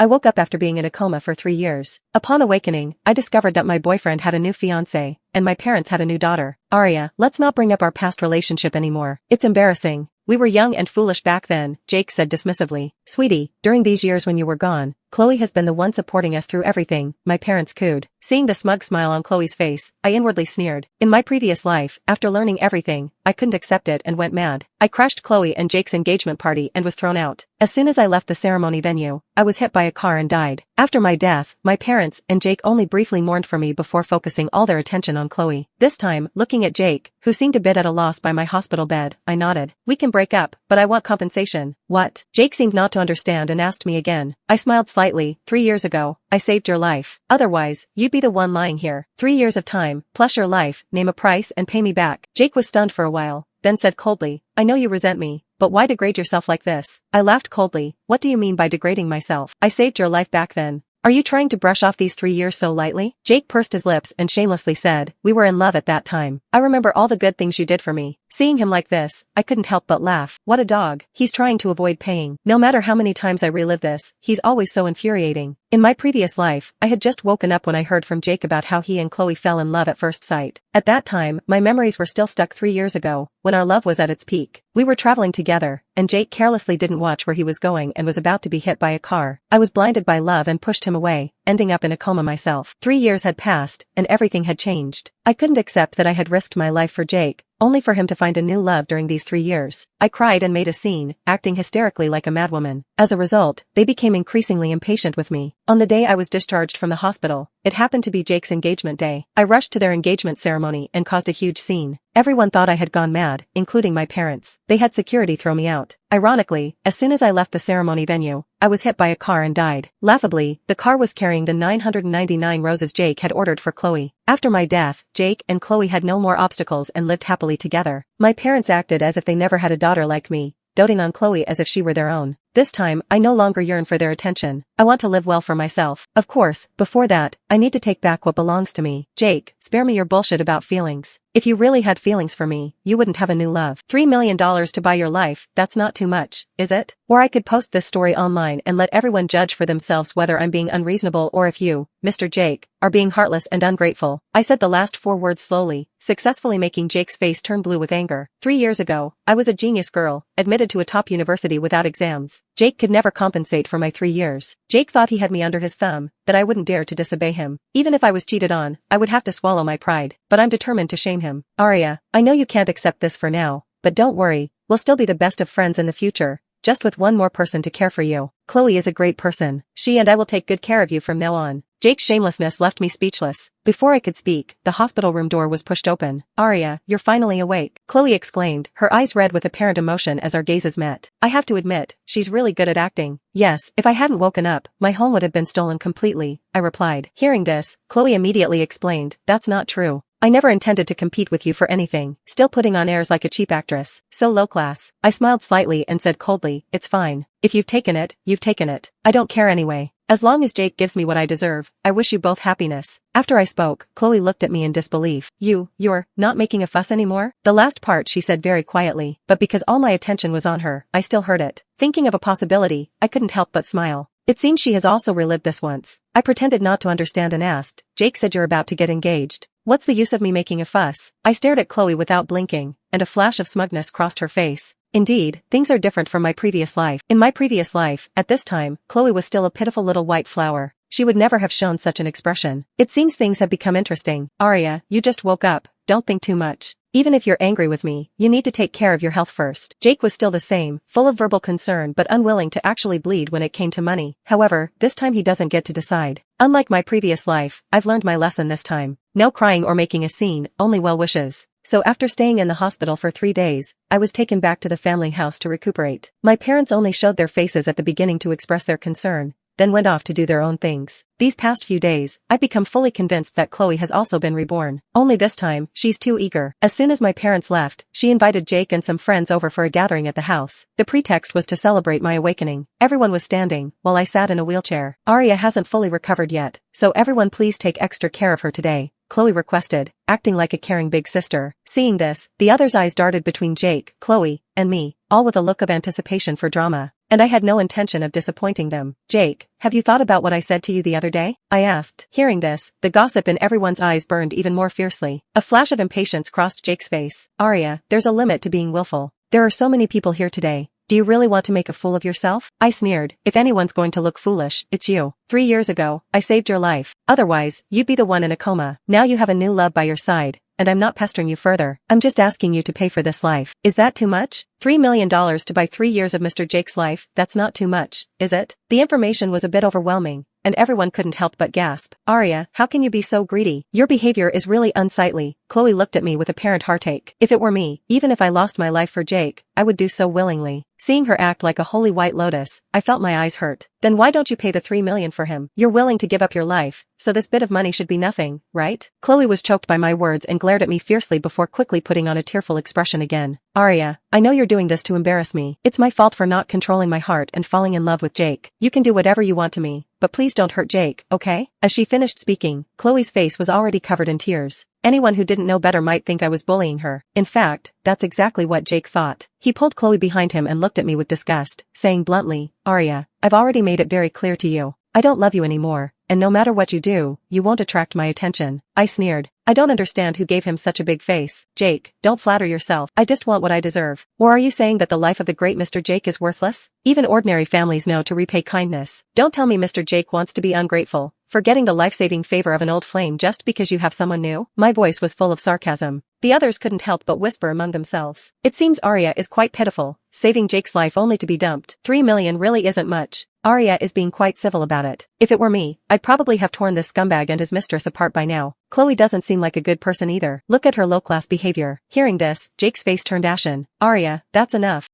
I woke up after being in a coma for 3 years. Upon awakening, I discovered that my boyfriend had a new fiancé, and my parents had a new daughter. Arya, let's not bring up our past relationship anymore. It's embarrassing. We were young and foolish back then, Jake said dismissively. Sweetie, during these years when you were gone, Chloe has been the one supporting us through everything, my parents cooed. Seeing the smug smile on Chloe's face, I inwardly sneered. In my previous life, after learning everything, I couldn't accept it and went mad. I crashed Chloe and Jake's engagement party and was thrown out. As soon as I left the ceremony venue, I was hit by a car and died. After my death, my parents and Jake only briefly mourned for me before focusing all their attention on Chloe. This time, looking at Jake, who seemed a bit at a loss by my hospital bed, I nodded. We can break up, but I want compensation. What? Jake seemed not to understand and asked me again. I smiled slightly. 3 years ago, I saved your life. Otherwise, you'd be the one lying here. 3 years of time, plus your life, name a price and pay me back. Jake was stunned for a while, then said coldly, I know you resent me, but why degrade yourself like this? I laughed coldly. What do you mean by degrading myself? I saved your life back then. Are you trying to brush off these 3 years so lightly? Jake pursed his lips and shamelessly said, we were in love at that time. I remember all the good things you did for me. Seeing him like this, I couldn't help but laugh. What a dog. He's trying to avoid paying. No matter how many times I relive this, he's always so infuriating. In my previous life, I had just woken up when I heard from Jake about how he and Chloe fell in love at first sight. At that time, my memories were still stuck 3 years ago, when our love was at its peak. We were traveling together, and Jake carelessly didn't watch where he was going and was about to be hit by a car. I was blinded by love and pushed him away, ending up in a coma myself. 3 years had passed, and everything had changed. I couldn't accept that I had risked my life for Jake, only for him to find a new love during these 3 years. I cried and made a scene, acting hysterically like a madwoman. As a result, they became increasingly impatient with me. On the day I was discharged from the hospital, it happened to be Jake's engagement day. I rushed to their engagement ceremony and caused a huge scene. Everyone thought I had gone mad, including my parents. They had security throw me out. Ironically, as soon as I left the ceremony venue, I was hit by a car and died. Laughably, the car was carrying the 999 roses Jake had ordered for Chloe. After my death, Jake and Chloe had no more obstacles and lived happily together. My parents acted as if they never had a daughter like me, doting on Chloe as if she were their own. This time, I no longer yearn for their attention. I want to live well for myself. Of course, before that, I need to take back what belongs to me. Jake, spare me your bullshit about feelings. If you really had feelings for me, you wouldn't have a new love. $3 million to buy your life, that's not too much, is it? Or I could post this story online and let everyone judge for themselves whether I'm being unreasonable or if you, Mr. Jake, are being heartless and ungrateful. I said the last 4 words slowly, successfully making Jake's face turn blue with anger. 3 years ago, I was a genius girl, admitted to a top university without exams. Jake could never compensate for my 3 years. Jake thought he had me under his thumb, that I wouldn't dare to disobey him. Even if I was cheated on, I would have to swallow my pride, but I'm determined to shame him. Arya, I know you can't accept this for now, but don't worry, we'll still be the best of friends in the future, just with one more person to care for you. Chloe is a great person. She and I will take good care of you from now on. Jake's shamelessness left me speechless. Before I could speak, the hospital room door was pushed open. Arya, you're finally awake, Chloe exclaimed, her eyes red with apparent emotion as our gazes met. I have to admit, she's really good at acting. Yes, if I hadn't woken up, my home would have been stolen completely, I replied. Hearing this, Chloe immediately explained, that's not true. I never intended to compete with you for anything, still putting on airs like a cheap actress. So low class. I smiled slightly and said coldly, it's fine. If you've taken it, you've taken it. I don't care anyway. As long as Jake gives me what I deserve, I wish you both happiness. After I spoke, Chloe looked at me in disbelief. You're not making a fuss anymore? The last part she said very quietly, but because all my attention was on her, I still heard it. Thinking of a possibility, I couldn't help but smile. It seems she has also relived this once. I pretended not to understand and asked, Jake said you're about to get engaged. What's the use of me making a fuss? I stared at Chloe without blinking, and a flash of smugness crossed her face. Indeed, things are different from my previous life. In my previous life, at this time, Chloe was still a pitiful little white flower. She would never have shown such an expression. It seems things have become interesting. Arya, you just woke up, don't think too much. Even if you're angry with me, you need to take care of your health first. Jake was still the same, full of verbal concern but unwilling to actually bleed when it came to money. However, this time he doesn't get to decide. Unlike my previous life, I've learned my lesson this time. No crying or making a scene, only well wishes. So after staying in the hospital for 3 days, I was taken back to the family house to recuperate. My parents only showed their faces at the beginning to express their concern, then went off to do their own things. These past few days, I've become fully convinced that Chloe has also been reborn. Only this time, she's too eager. As soon as my parents left, she invited Jake and some friends over for a gathering at the house. The pretext was to celebrate my awakening. Everyone was standing, while I sat in a wheelchair. Arya hasn't fully recovered yet, so everyone please take extra care of her today. Chloe requested, acting like a caring big sister. Seeing this, the others' eyes darted between Jake, Chloe, and me, all with a look of anticipation for drama. And I had no intention of disappointing them. Jake, have you thought about what I said to you the other day? I asked. Hearing this, the gossip in everyone's eyes burned even more fiercely. A flash of impatience crossed Jake's face. Arya, there's a limit to being willful. There are so many people here today. Do you really want to make a fool of yourself? I sneered. If anyone's going to look foolish, it's you. 3 years ago, I saved your life. Otherwise, you'd be the one in a coma. Now you have a new love by your side, and I'm not pestering you further. I'm just asking you to pay for this life. Is that too much? $3 million to buy 3 years of Mr. Jake's life, that's not too much, is it? The information was a bit overwhelming, and everyone couldn't help but gasp. Arya, how can you be so greedy? Your behavior is really unsightly. Chloe looked at me with apparent heartache. If it were me, even if I lost my life for Jake, I would do so willingly. Seeing her act like a holy white lotus, I felt my eyes hurt. Then why don't you pay the $3 million for him? You're willing to give up your life, so this bit of money should be nothing, right? Chloe was choked by my words and glared at me fiercely before quickly putting on a tearful expression again. Arya, I know you're doing this to embarrass me. It's my fault for not controlling my heart and falling in love with Jake. You can do whatever you want to me, but please don't hurt Jake, okay? As she finished speaking, Chloe's face was already covered in tears. Anyone who didn't know better might think I was bullying her. In fact, that's exactly what Jake thought. He pulled Chloe behind him and looked at me with disgust, saying bluntly, Arya, I've already made it very clear to you. I don't love you anymore, and no matter what you do, you won't attract my attention. I sneered. I don't understand who gave him such a big face. Jake, don't flatter yourself. I just want what I deserve. Or are you saying that the life of the great Mr. Jake is worthless? Even ordinary families know to repay kindness. Don't tell me Mr. Jake wants to be ungrateful, forgetting the life-saving favor of an old flame just because you have someone new? My voice was full of sarcasm. The others couldn't help but whisper among themselves. It seems Arya is quite pitiful, saving Jake's life only to be dumped. 3 million really isn't much. Arya is being quite civil about it. If it were me, I'd probably have torn this scumbag and his mistress apart by now. Chloe doesn't seem like a good person either. Look at her low-class behavior. Hearing this, Jake's face turned ashen. Arya, that's enough.